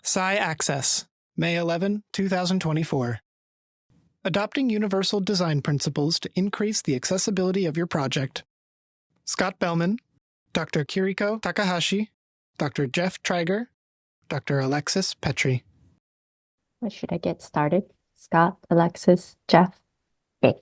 Sci Access, May 11, 2024. Adopting Universal Design Principles to Increase the Accessibility of Your Project. Scott Bellman, Dr. Kiriko Takahashi, Dr. Jeff Traiger, Dr. Alexis Petri. Should I get started? Scott, Alexis, Jeff? Great.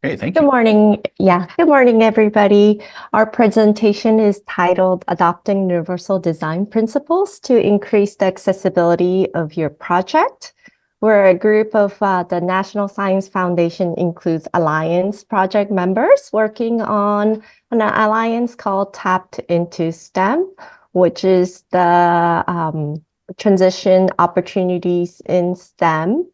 Great, thank you. Good morning. Good morning, everybody. Our presentation is titled Adopting Universal Design Principles to Increase the Accessibility of Your Project. We're a group of the National Science Foundation includes Alliance project members working on an alliance called Tapped into STEM, which is the transition opportunities in STEM.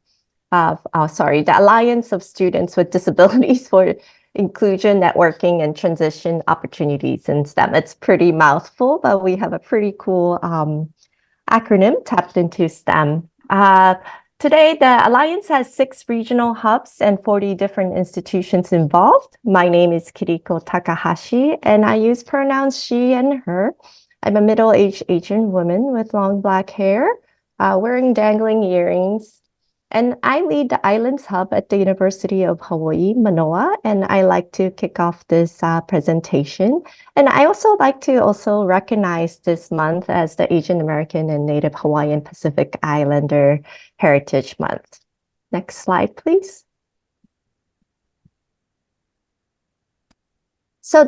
The Alliance of Students with Disabilities for Inclusion, Networking, and Transition Opportunities in STEM. It's pretty mouthful, but we have a pretty cool acronym, Tapped into STEM. Today, the Alliance has 6 regional hubs and 40 different institutions involved. My name is Kiriko Takahashi, and I use pronouns she and her. I'm a middle-aged Asian woman with long black hair, wearing dangling earrings. And I lead the Islands Hub at the University of Hawaii, Manoa, and I like to kick off this presentation. And I also like to recognize this month as the Asian American and Native Hawaiian Pacific Islander Heritage Month. Next slide, please. So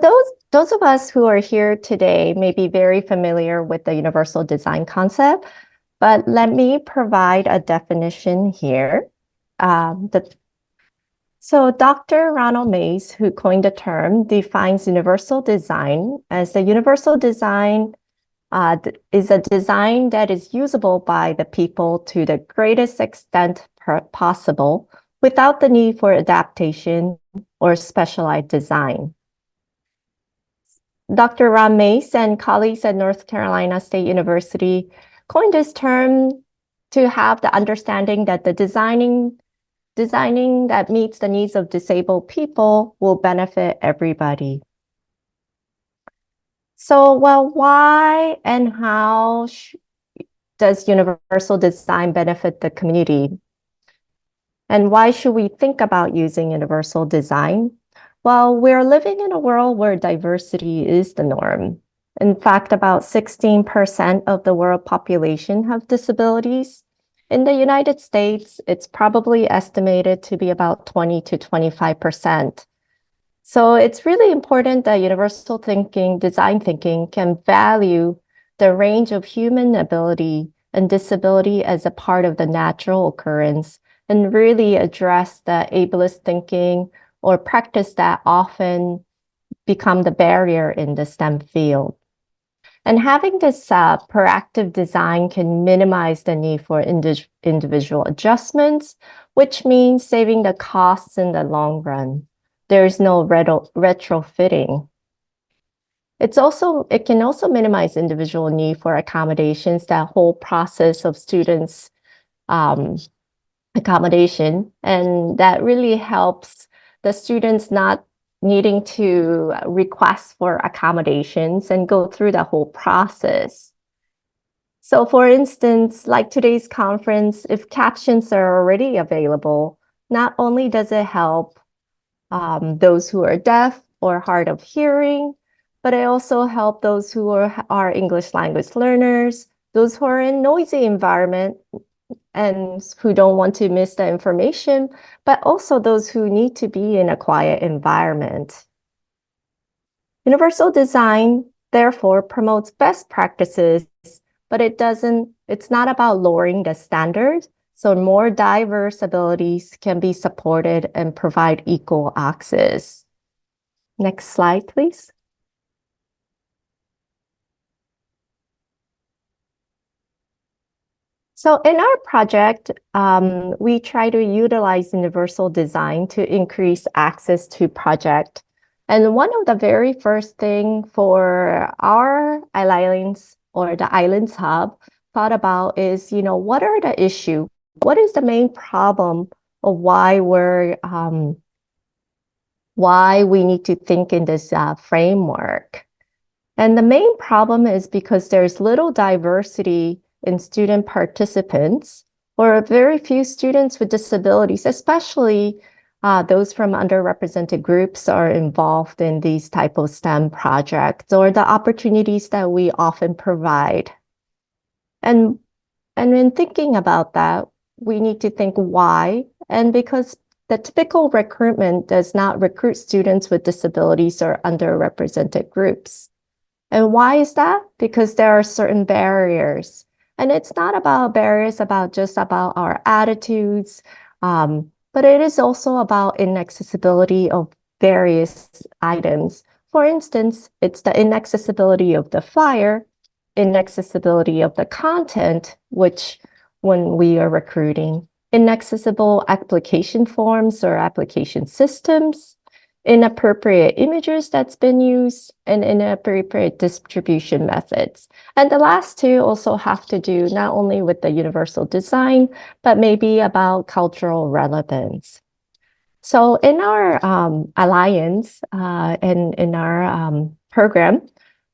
those of us who are here today may be very familiar with the universal design concept, but let me provide a definition here. So Dr. Ronald Mays, who coined the term, defines universal design as the universal design is a design that is usable by the people to the greatest extent possible without the need for adaptation or specialized design. Dr. Ron Mays and colleagues at North Carolina State University coined this term to have the understanding that the designing that meets the needs of disabled people will benefit everybody. So, well, why and how does universal design benefit the community? And why should we think about using universal design? Well, we're living in a world where diversity is the norm. In fact, about 16% of the world population have disabilities. In the United States, it's probably estimated to be about 20 to 25%. So it's really important that universal thinking, design thinking, can value the range of human ability and disability as a part of the natural occurrence and really address the ableist thinking or practice that often become the barrier in the STEM field. And having this proactive design can minimize the need for individual adjustments, which means saving the costs in the long run. There is no retrofitting. It can also minimize individual need for accommodations, that whole process of students' accommodation, and that really helps the students not needing to request for accommodations and go through the whole process. So for instance, like today's conference, if captions are already available, not only does it help those who are deaf or hard of hearing, but it also helps those who are English language learners, those who are in noisy environment and who don't want to miss the information, but also those who need to be in a quiet environment. Universal design, therefore, promotes best practices, but it's not about lowering the standards, so more diverse abilities can be supported and provide equal access. Next slide, please. So in our project, we try to utilize universal design to increase access to project. And one of the very first thing for our Alliance or the Islands Hub thought about is, what are the issue? What is the main problem of why we need to think in this framework? And the main problem is because there's little diversity in student participants or very few students with disabilities, especially those from underrepresented groups are involved in these type of STEM projects or the opportunities that we often provide. And in thinking about that, we need to think why. And because the typical recruitment does not recruit students with disabilities or underrepresented groups. And why is that? Because there are certain barriers. And it's not about barriers just about our attitudes, but it is also about inaccessibility of various items. For instance, it's the inaccessibility of the flyer, inaccessibility of the content, which when we are recruiting, inaccessible application forms or application systems, inappropriate images that's been used, and inappropriate distribution methods. And the last two also have to do not only with the universal design, but maybe about cultural relevance. So in our alliance and in our program,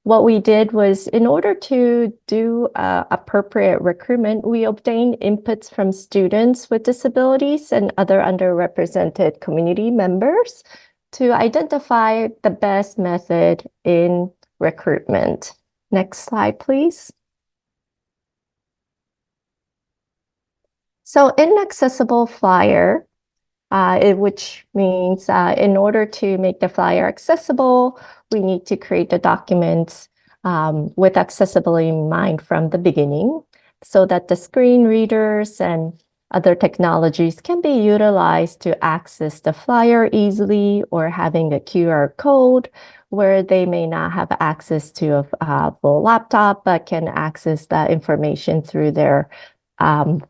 what we did was in order to do appropriate recruitment, we obtained inputs from students with disabilities and other underrepresented community members to identify the best method in recruitment. Next slide, please. So inaccessible flyer, which means in order to make the flyer accessible, we need to create the documents with accessibility in mind from the beginning so that the screen readers and other technologies can be utilized to access the flyer easily, or having a QR code where they may not have access to a full laptop, but can access that information through their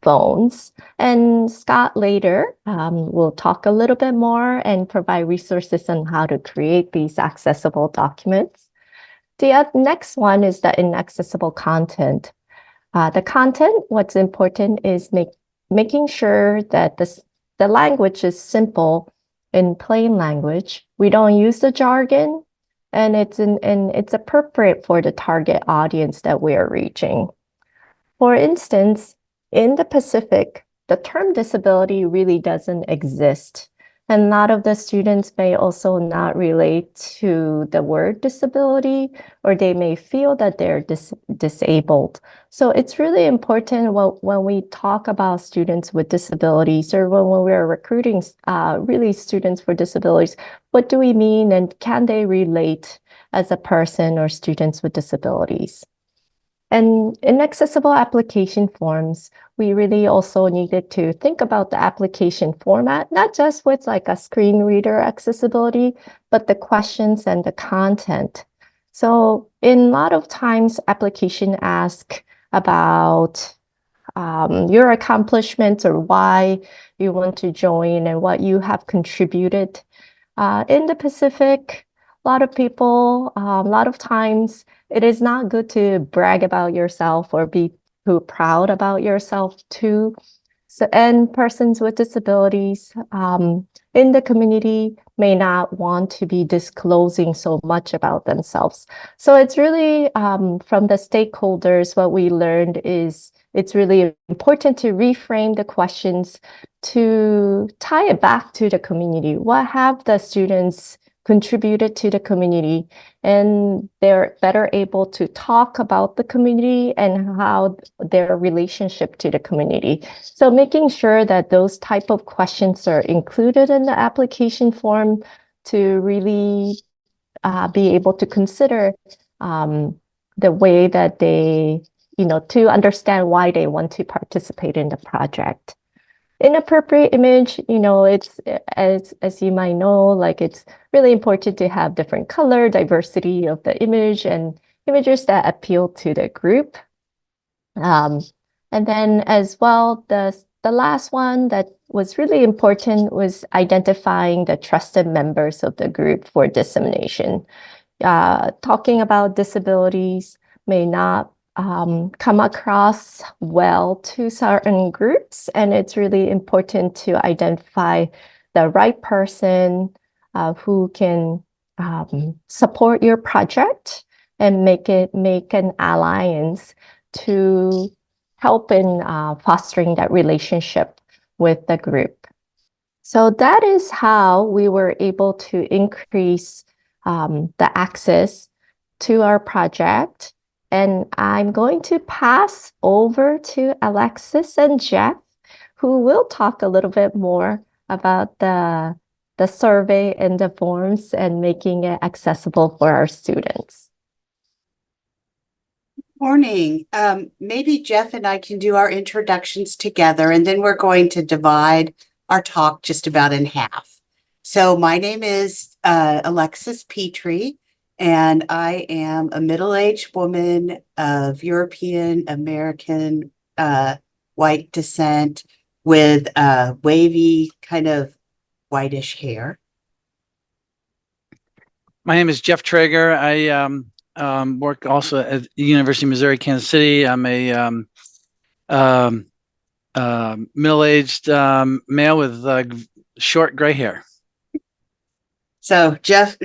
phones. And Scott later will talk a little bit more and provide resources on how to create these accessible documents. The next one is the inaccessible content. The content, what's important is making sure that the language is simple in plain language. We don't use the jargon, and it's appropriate for the target audience that we are reaching. For instance, in the Pacific, the term disability really doesn't exist. And a lot of the students may also not relate to the word disability, or they may feel that they're disabled. So it's really important when we talk about students with disabilities, or when we're recruiting really students for disabilities, what do we mean, and can they relate as a person or students with disabilities? And in accessible application forms, we really also needed to think about the application format, not just with like a screen reader accessibility, but the questions and the content. So in a lot of times, application ask about your accomplishments or why you want to join and what you have contributed. In the Pacific, a lot of people, a lot of times, it is not good to brag about yourself or be too proud about yourself too. So, and persons with disabilities in the community may not want to be disclosing so much about themselves. So it's really from the stakeholders, what we learned is it's really important to reframe the questions to tie it back to the community. What have the students contributed to the community, and they're better able to talk about the community and how their relationship to the community. So making sure that those type of questions are included in the application form to really be able to consider the way that they, to understand why they want to participate in the project. Inappropriate image, it's as you might know, like it's really important to have different color diversity of the image and images that appeal to the group. And then as well, the last one that was really important was identifying the trusted members of the group for dissemination. Talking about disabilities may not come across well to certain groups, and it's really important to identify the right person who can support your project and make an alliance to help in fostering that relationship with the group. So that is how we were able to increase the access to our project. And I'm going to pass over to Alexis and Jeff, who will talk a little bit more about the survey and the forms and making it accessible for our students. Morning. Maybe Jeff and I can do our introductions together, and then we're going to divide our talk just about in half. So my name is Alexis Petri, and I am a middle-aged woman of European American white descent with wavy, kind of whitish hair. My name is Jeff Traiger. I work also at the University of Missouri, Kansas City. I'm a middle-aged male with short gray hair. So Jeff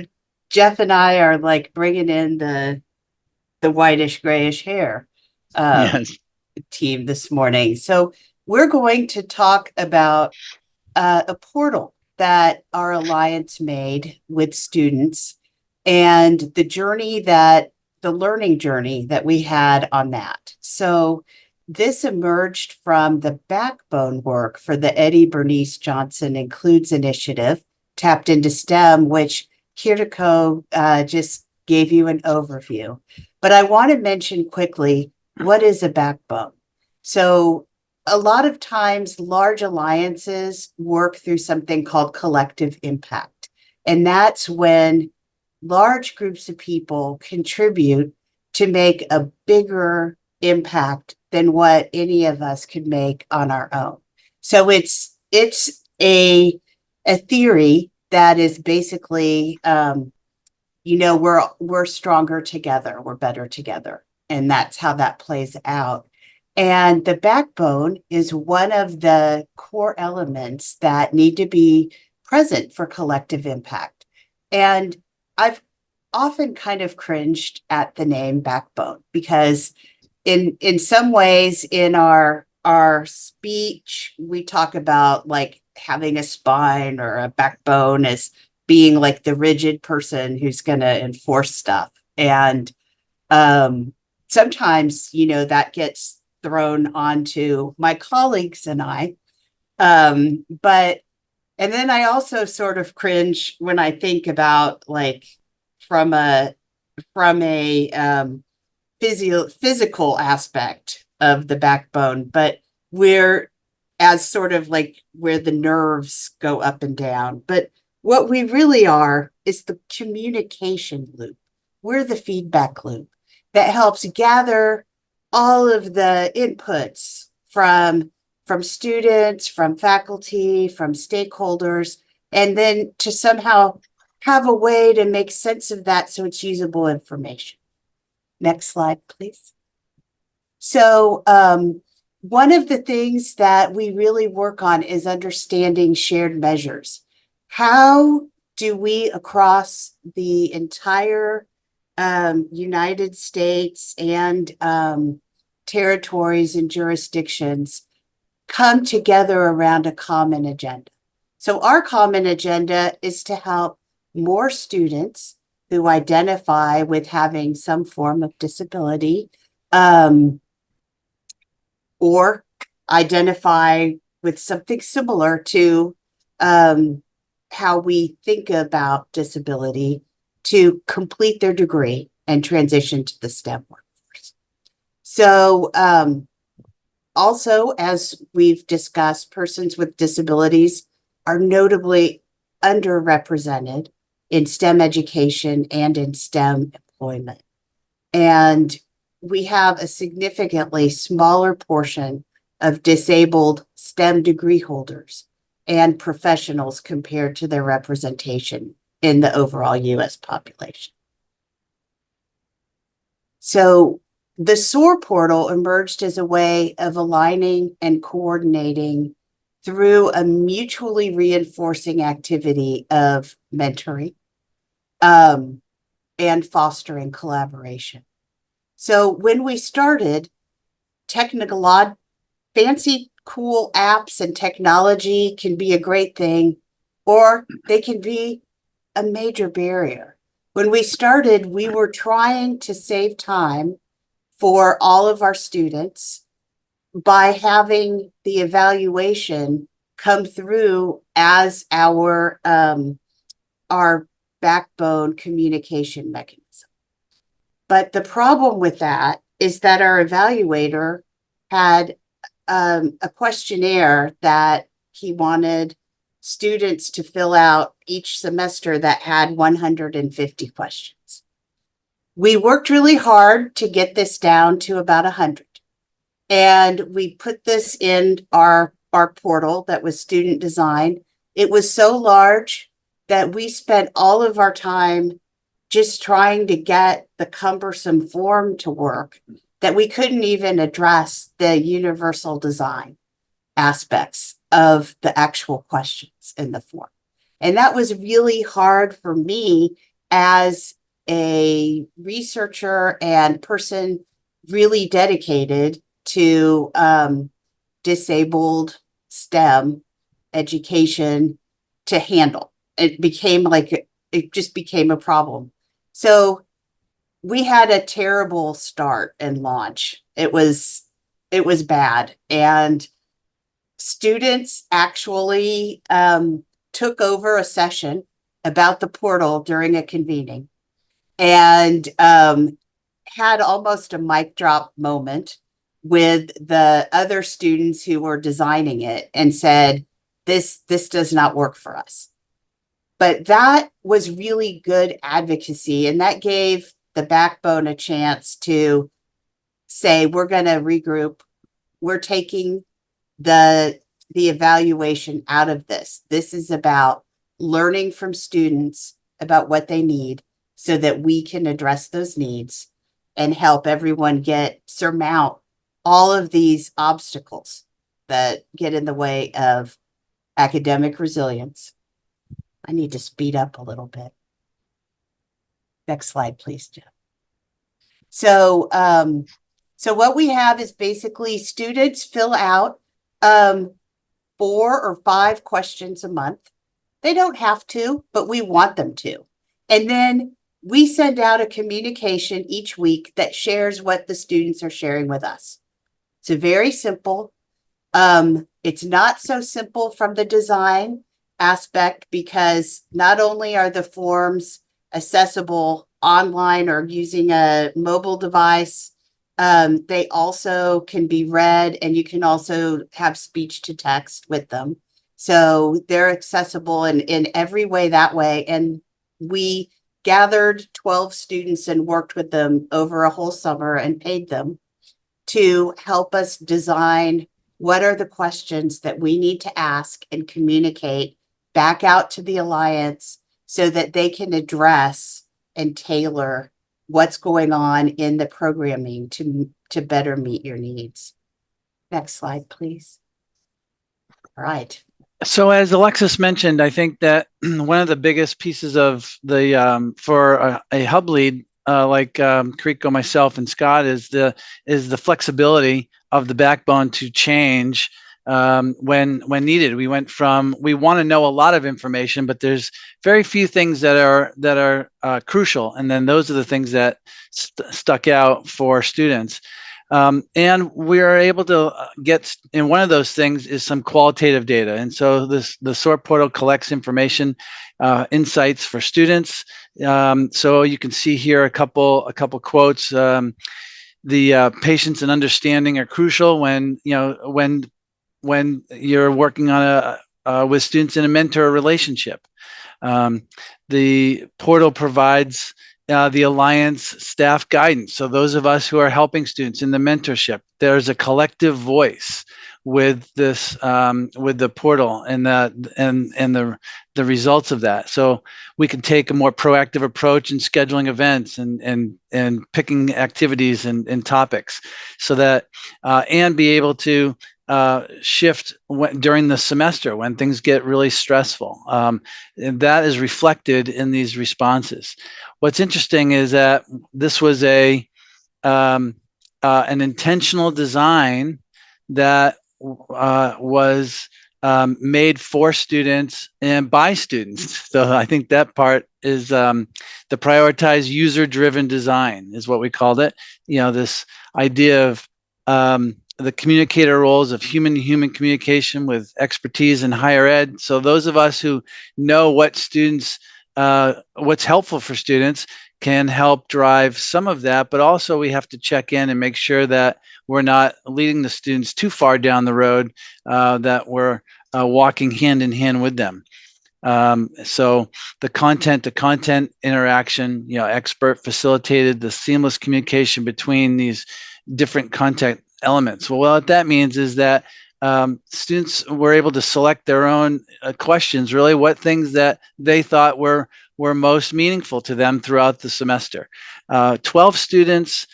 and I are like bringing in the whitish grayish hair Yes. team this morning. So we're going to talk about a portal that our alliance made with students and the learning journey that we had on that. So this emerged from the backbone work for the Eddie Bernice Johnson Includes Initiative, Tapped into STEM, which Kiriko just gave you an overview. But I want to mention quickly, what is a backbone? So a lot of times large alliances work through something called collective impact. And that's when large groups of people contribute to make a bigger impact than what any of us could make on our own. So it's a theory that is basically, we're stronger together, we're better together. And that's how that plays out. And the backbone is one of the core elements that need to be present for collective impact. And I've often kind of cringed at the name backbone because in some ways in our speech, we talk about like having a spine or a backbone as being like the rigid person who's going to enforce stuff. And sometimes, that gets thrown onto my colleagues and I. And then I also sort of cringe when I think about like from a physical aspect of the backbone, but we're as sort of like where the nerves go up and down. But what we really are is the communication loop. We're the feedback loop that helps gather all of the inputs from students, from faculty, from stakeholders, and then to somehow have a way to make sense of that so it's usable information. Next slide, please. So one of the things that we really work on is understanding shared measures. How do we across the entire United States and territories and jurisdictions come together around a common agenda? So our common agenda is to help more students who identify with having some form of disability or identify with something similar to how we think about disability to complete their degree and transition to the STEM workforce. So also, as we've discussed, persons with disabilities are notably underrepresented in STEM education and in STEM employment. And we have a significantly smaller portion of disabled STEM degree holders and professionals compared to their representation in the overall US population. So the SOAR portal emerged as a way of aligning and coordinating through a mutually reinforcing activity of mentoring and fostering collaboration. So when we started, fancy, cool apps and technology can be a great thing, or they can be a major barrier. When we started, we were trying to save time for all of our students by having the evaluation come through as our backbone communication mechanism. But the problem with that is that our evaluator had a questionnaire that he wanted students to fill out each semester that had 150 questions. We worked really hard to get this down to about 100. And we put this in our portal that was student designed. It was so large that we spent all of our time just trying to get the cumbersome form to work, that we couldn't even address the universal design aspects of the actual questions in the form. And that was really hard for me as a researcher and person really dedicated to disabled STEM education to handle. It just became a problem. So we had a terrible start and launch. It was bad. And students actually took over a session about the portal during a convening and had almost a mic drop moment with the other students who were designing it and said, this does not work for us. But that was really good advocacy, and that gave the backbone a chance to say, we're going to regroup. We're taking the evaluation out of this. This is about learning from students about what they need so that we can address those needs and help everyone surmount all of these obstacles that get in the way of academic resilience. I need to speed up a little bit. Next slide, please, Jeff. So what we have is basically students fill out 4 or 5 questions a month. They don't have to, but we want them to. And then we send out a communication each week that shares what the students are sharing with us. It's very simple. It's not so simple from the design aspect because not only are the forms accessible online or using a mobile device, they also can be read, and you can also have speech to text with them. So they're accessible in every way that way. And we gathered 12 students and worked with them over a whole summer and paid them to help us design what are the questions that we need to ask and communicate back out to the Alliance so that they can address and tailor what's going on in the programming to better meet your needs. Next slide, please. All right. So as Alexis mentioned, I think that one of the biggest pieces of the for a hub lead like Kiriko, myself, and Scott is the flexibility of the backbone to change when needed. We want to know a lot of information, but there's very few things that are crucial, and then those are the things that stuck out for students. And we are able to get, and one of those things is some qualitative data. And so the SORT portal collects information, insights for students. So you can see here a couple quotes. The patience and understanding are crucial when you're working on with students in a mentor relationship. The portal provides the Alliance staff guidance. So those of us who are helping students in the mentorship, there's a collective voice with this, with the portal and the results of that. So we can take a more proactive approach in scheduling events and picking activities and topics, so that and be able to shift during the semester when things get really stressful. And that is reflected in these responses. What's interesting is that this was an intentional design that was made for students and by students. So I think that part is the prioritized user-driven design is what we called it. This idea of the communicator roles of human-to-human communication with expertise in higher ed. So those of us who know what's helpful for students can help drive some of that, but also we have to check in and make sure that we're not leading the students too far down the road, that we're walking hand in hand with them. So the content to content interaction, expert facilitated the seamless communication between these different content elements. Well, what that means is that students were able to select their own questions, really what things that they thought were most meaningful to them throughout the semester. 12 students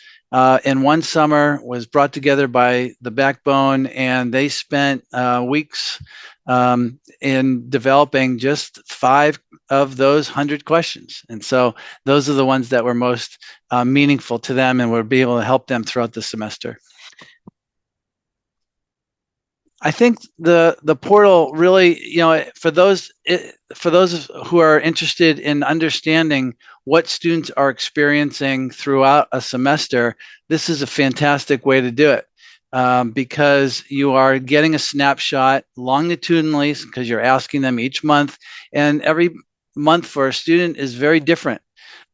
in one summer was brought together by the Backbone, and they spent weeks in developing just 5 of those 100 questions. And so those are the ones that were most meaningful to them and would be able to help them throughout the semester. I think the portal really, for those who are interested in understanding what students are experiencing throughout a semester, this is a fantastic way to do it, because you are getting a snapshot longitudinally, because you're asking them each month, and every month for a student is very different.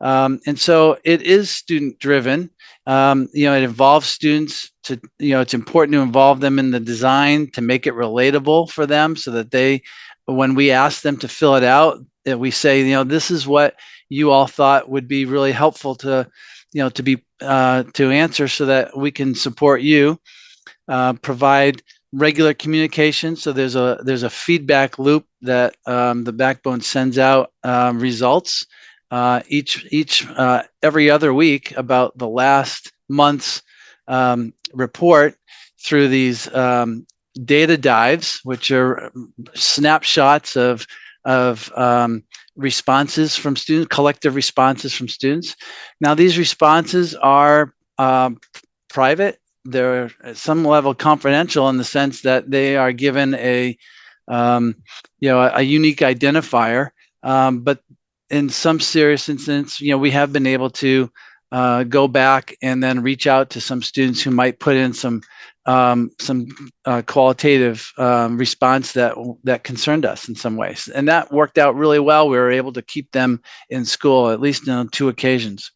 And so it is student driven. It involves students to, it's important to involve them in the design to make it relatable for them so that when we ask them to fill it out, that we say, this is what you all thought would be really helpful to answer so that we can support you, provide regular communication. So there's a feedback loop that the Backbone sends out results every other week about the last month's report through these data dives, which are snapshots of responses from students, collective responses from students. Now, these responses are private. They're at some level confidential in the sense that they are given a unique identifier, but in some serious instances, we have been able to go back and then reach out to some students who might put in some qualitative response that concerned us in some ways, and that worked out really well. We were able to keep them in school, at least on 2 occasions.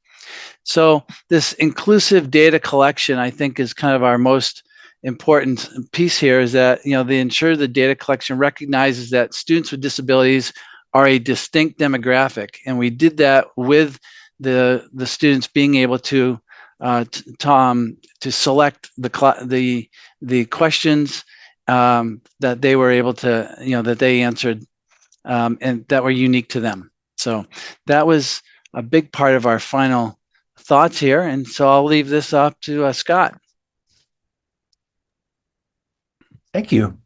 So this inclusive data collection, I think, is kind of our most important piece here. Is that they ensure the data collection recognizes that students with disabilities are a distinct demographic, and we did that with the students being able to select the questions that they were able to that they answered and that were unique to them. So that was a big part of our final thoughts here, and so I'll leave this up to Scott. Thank you.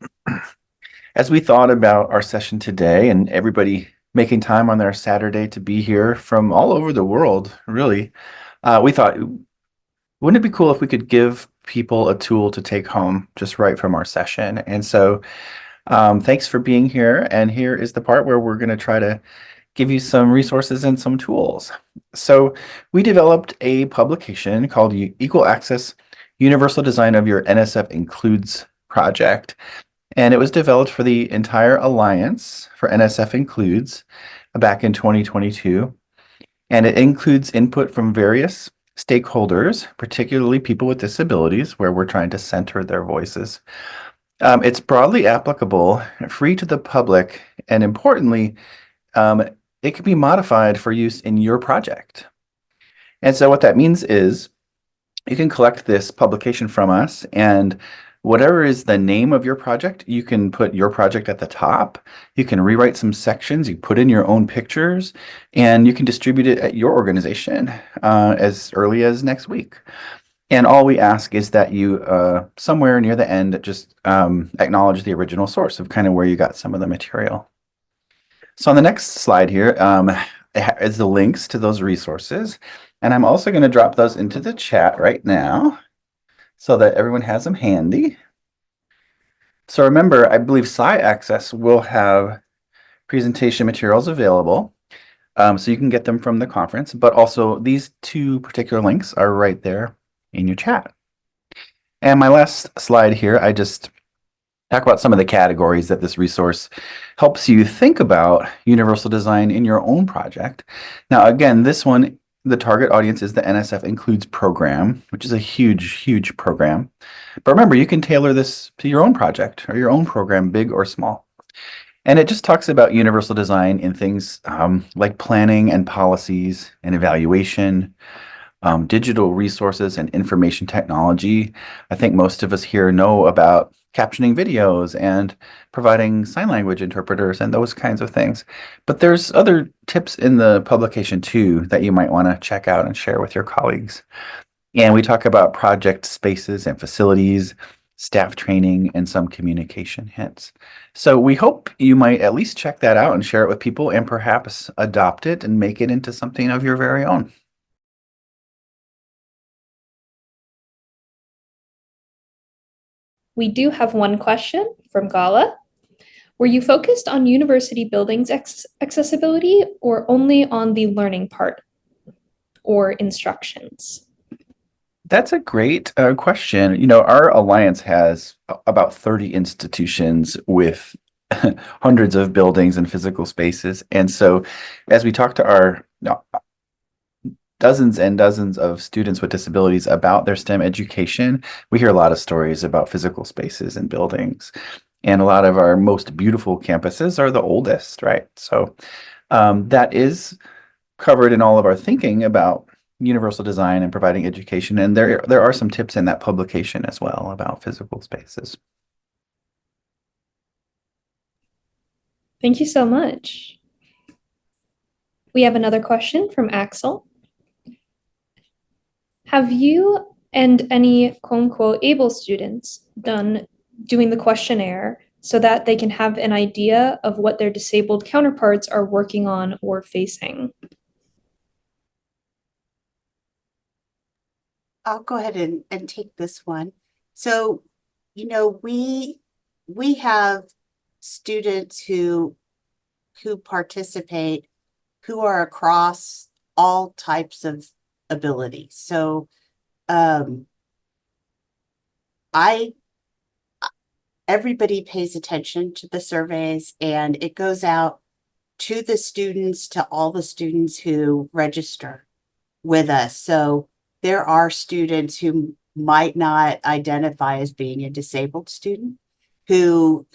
As we thought about our session today, and everybody making time on their Saturday to be here from all over the world, really, we thought, wouldn't it be cool if we could give people a tool to take home just right from our session? And so thanks for being here. And here is the part where we're going to try to give you some resources and some tools. So we developed a publication called Equal Access Universal Design of Your NSF Includes project. And it was developed for the entire Alliance for NSF Includes back in 2022. And it includes input from various stakeholders, particularly people with disabilities, where we're trying to center their voices. It's broadly applicable, free to the public, and importantly, it can be modified for use in your project. And so what that means is you can collect this publication from us, and whatever is the name of your project, you can put your project at the top. You can rewrite some sections, you put in your own pictures, and you can distribute it at your organization as early as next week. And all we ask is that you, somewhere near the end, just acknowledge the original source of kind of where you got some of the material. So on the next slide here is the links to those resources. And I'm also going to drop those into the chat right now. so that everyone has them handy. So remember, I believe SciAccess will have presentation materials available. So you can get them from the conference, but also these two particular links are right there in your chat. And my last slide here, I just talk about some of the categories that this resource helps you think about universal design in your own project. Now, again, this one, the target audience is the NSF Includes program, which is a huge, huge program. But remember, you can tailor this to your own project or your own program, big or small. And it just talks about universal design in things like planning and policies and evaluation, digital resources and information technology. I think most of us here know about captioning videos and providing sign language interpreters and those kinds of things. But there's other tips in the publication too that you might want to check out and share with your colleagues. And we talk about project spaces and facilities, staff training, and some communication hints. So we hope you might at least check that out and share it with people and perhaps adopt it and make it into something of your very own. We do have one question from Gala. Were you focused on university buildings accessibility or only on the learning part or instructions? That's a great question. You know, our alliance has about 30 institutions with hundreds of buildings and physical spaces. And so as we talk to our dozens and dozens of students with disabilities about their STEM education, we hear a lot of stories about physical spaces and buildings. And a lot of our most beautiful campuses are the oldest, right? So that is covered in all of our thinking about universal design and providing education. And there are some tips in that publication as well about physical spaces. Thank you so much. We have another question from Axel. Have you and any quote unquote able students doing the questionnaire so that they can have an idea of what their disabled counterparts are working on or facing? I'll go ahead and take this one. So, you know, we have students who participate who are across all types of abilities. So everybody pays attention to the surveys, and it goes out to the students, to all the students who register with us. So there are students who might not identify as being a disabled student who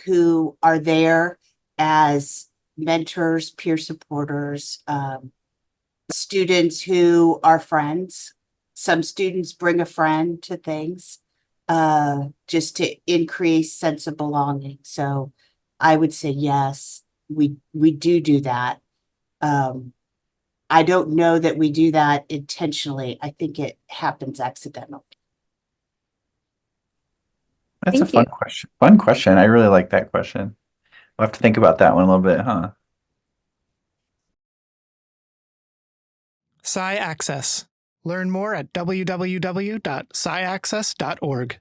are there as mentors, peer supporters, students who are friends. Some students bring a friend to things just to increase sense of belonging. So I would say yes, we do that. I don't know that we do that intentionally. I think it happens accidentally. That's Thank a fun you. question. Fun question. I really like that question. We'll have to think about that one a little bit, huh? SciAccess. Learn more at www.sciaccess.org.